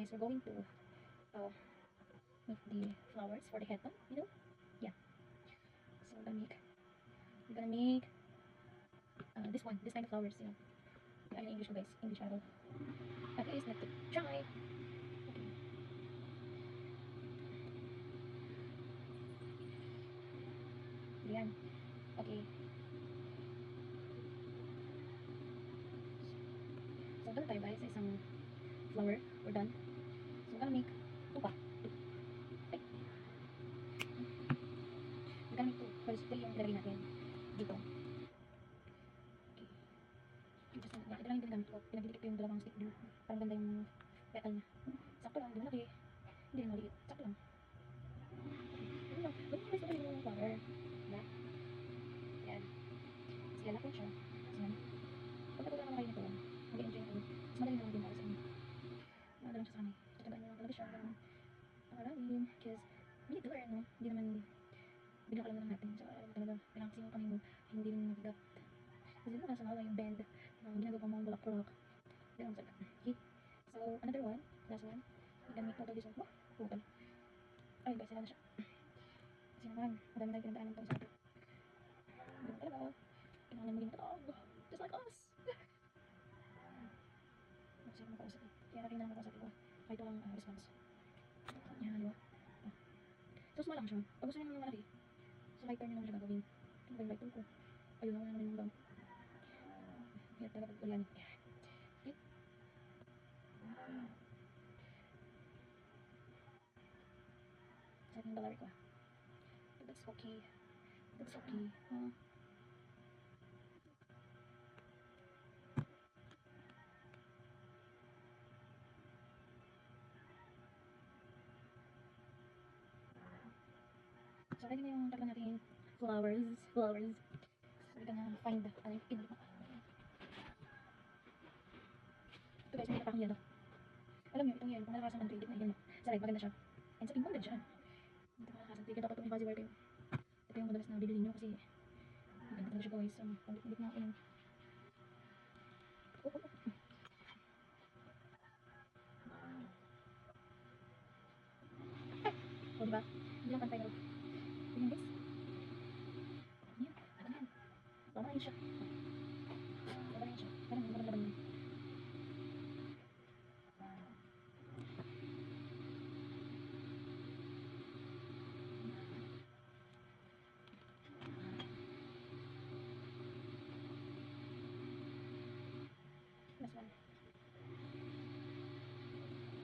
guys, we're going to make the flowers for the head, you know? Yeah. So we're gonna make this kind of flowers, you know. Yeah, in English, guys, English araw. At least not to try. Okay. Ayan. Okay. So, done tayo guys sa isang flower. We're done. So, we're gonna make two pa. Ay. We're gonna make two. Because ito yung ilagay natin dito. Okay. Just, ito lang yung ginagamit ko. Pinagdidikit ko yung dalawang stick glue. Parang ganda yung petal niya. Sakto lang. Hindi malaki. Hindi rin maliit. Sakto lang. Ano lang. Ganun guys, ito yung flower. Diba? Yan. Tapos lalaki siya. Tapos yan. Pag natutunan naman kayo nito, mag-enjoy ako. Mas madali naman din para sa inyo. Ano lang siya sa kami. Tatandaan nyo lang talaga siya. Pangarapin. Because, we need to learn, no? Hindi naman bigla ka lang naman natin. So, talaga, kailangan kasi yung kamay mo, hindi rin mabigat. Kasi mo, nasa mga yung bend, ginagawa mo ang bulak-bulak. Ganun sa okay. So, another one, last one. Igamit total this one. Oh, total. Ay, guys, sila na siya. Kasi naman, madami tayong pinagdaanan itong sa atin. Ganun talaga. Kailangan maging matatag. Just like us. Kasi ako makausap eh. Kaya natin na makausap ko. Kahit walang response. Yan, di ba? So, small lang siya. Pag gusto nyo naman malaki, so lighter nyo naman siya gagawin. Ano ba yung lighter ko? Ayun, naman naman yung gam. Hirap talaga pag organic. Okay. Sa ating dollar ko. But that's okay. That's okay. So, ready na yung tatlo natin flowers. So, we're gonna find ano yung pinaka. Ito guys, may napakang yellow. Alam nyo, itong yellow, kung malakasan ng traded na yellow. Sa red, maganda siya. And sa pink, maganda siya. Hindi ko malakasan traded. Dapat itong fuzzy wire kayo. Ito yung madalas na bibili nyo kasi maganda talaga siya guys. Pangit-ngit na ako yun. Oh. O, diba? Hindi lang pantay na. Tingnan guys. Ayan, ano yan? Tama yun siya.